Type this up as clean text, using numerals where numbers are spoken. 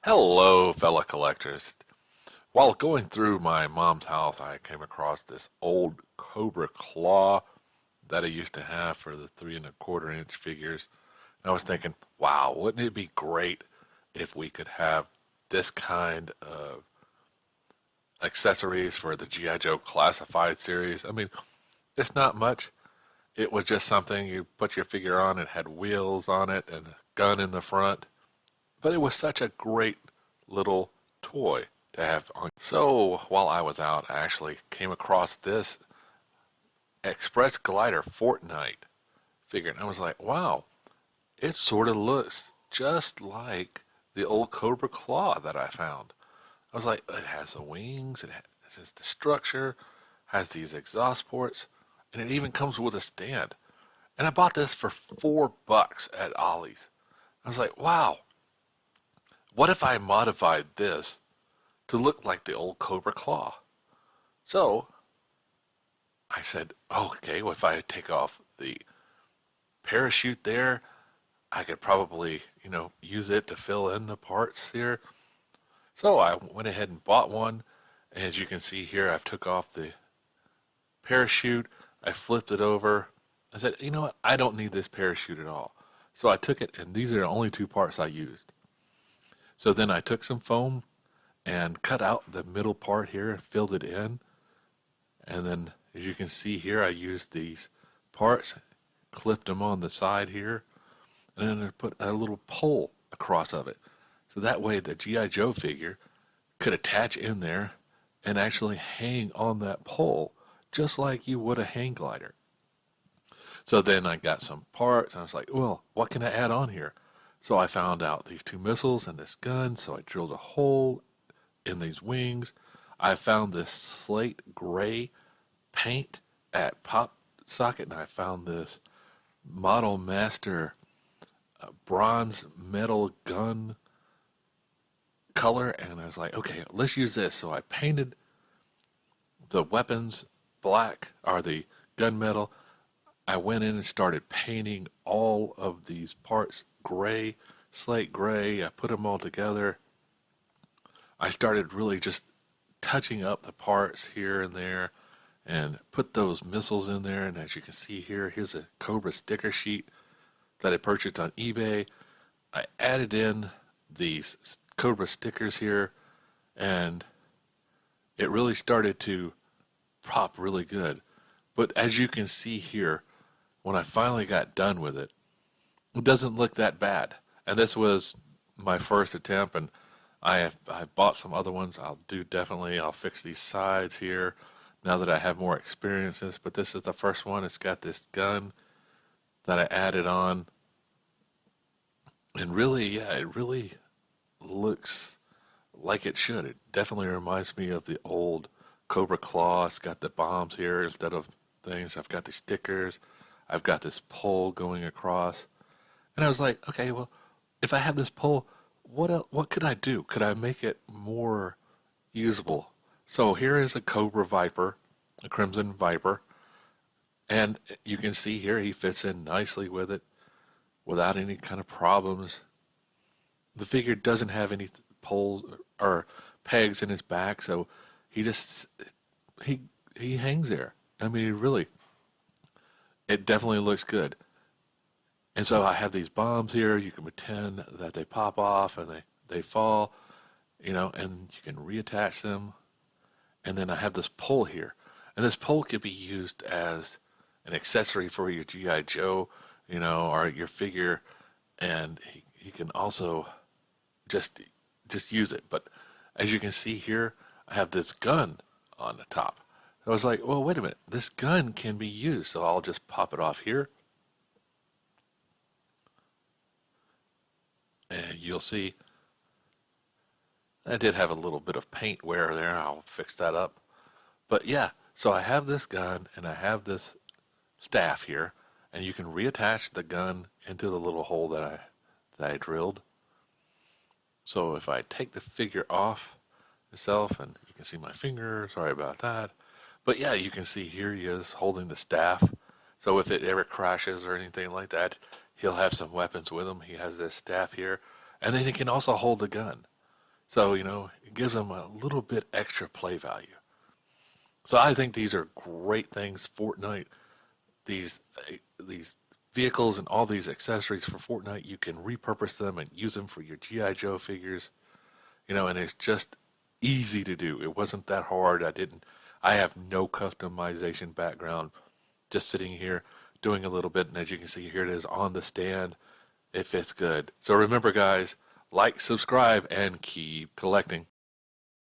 Hello, fellow collectors. While going through my mom's house, I came across this old Cobra Claw that I used to have for the 3¼ inch figures. And I was thinking, wow, wouldn't it be great if we could have this kind of accessories for the G.I. Joe Classified series? I mean, it's not much. It was just something you put your figure on. It had wheels on it and a gun in the front. But it was such a great little toy to have on. So while I was out, I actually came across this Express Glider Fortnite figure, and I was like, wow, it sort of looks just like the old Cobra Claw that I found. I was like, it has the wings, it has the structure, has these exhaust ports, and it even comes with a stand. And I bought this for $4 at Ollie's. I was like, wow, what if I modified this to look like the old Cobra Claw? So I said, oh, okay, well, if I take off the parachute there, I could probably, use it to fill in the parts here. So I went ahead and bought one. As you can see here, I've took off the parachute. I flipped it over. I said, you know what? I don't need this parachute at all. So I took it, and these are the only two parts I used. So then I took some foam and cut out the middle part here and filled it in. And then, as you can see here, I used these parts, clipped them on the side here, and then I put a little pole across of it. So that way the G.I. Joe figure could attach in there and actually hang on that pole, just like you would a hang glider. So then I got some parts, and I was like, well, what can I add on here? So I found out these two missiles and this gun, so I drilled a hole in these wings. I found this slate gray paint at Pop Socket, and I found this Model Master bronze metal gun color, and I was like, okay, let's use this. So I painted the weapons black, or the gunmetal. I went in and started painting all of these parts gray, slate gray. I put them all together. I started really just touching up the parts here and there and put those missiles in there. And as you can see here, here's a Cobra sticker sheet that I purchased on eBay. I added in these Cobra stickers here, and it really started to pop really good. But as you can see here, when I finally got done with it, it doesn't look that bad. And this was my first attempt, and I bought some other ones. I'll fix these sides here now that I have more experiences. But this is the first one. It's got this gun that I added on, and really, yeah, it really looks like it should. It definitely reminds me of the old Cobra Claw. It's got the bombs here instead of things. I've got the stickers. I've got this pole going across. And I was like, okay, well, if I have this pole, what could I do? Could I make it more usable? So here is a Cobra Viper, a Crimson Viper. And you can see here he fits in nicely with it without any kind of problems. The figure doesn't have any poles or pegs in his back, so he just he hangs there. I mean, really, it definitely looks good. And so I have these bombs here. You can pretend that they pop off and they fall, and you can reattach them. And then I have this pole here. And this pole could be used as an accessory for your G.I. Joe, or your figure. And he can also just use it. But as you can see here, I have this gun on the top. So I was like, well, wait a minute. This gun can be used. So I'll just pop it off here. And you'll see I did have a little bit of paint wear there. I'll fix that up. But yeah, so I have this gun and I have this staff here, and you can reattach the gun into the little hole that I drilled. So if I take the figure off itself, and you can see my finger, sorry about that. But yeah, you can see here he is holding the staff. So if it ever crashes or anything like that, he'll have some weapons with him. He has this staff here, and then he can also hold the gun. So, it gives them a little bit extra play value. So I think these are great things. Fortnite, these vehicles and all these accessories for Fortnite, you can repurpose them and use them for your GI Joe figures. And it's just easy to do. It wasn't that hard. I have no customization background. Just sitting here doing a little bit, and as you can see, here it is on the stand. It fits good. So remember, guys, like, subscribe, and keep collecting.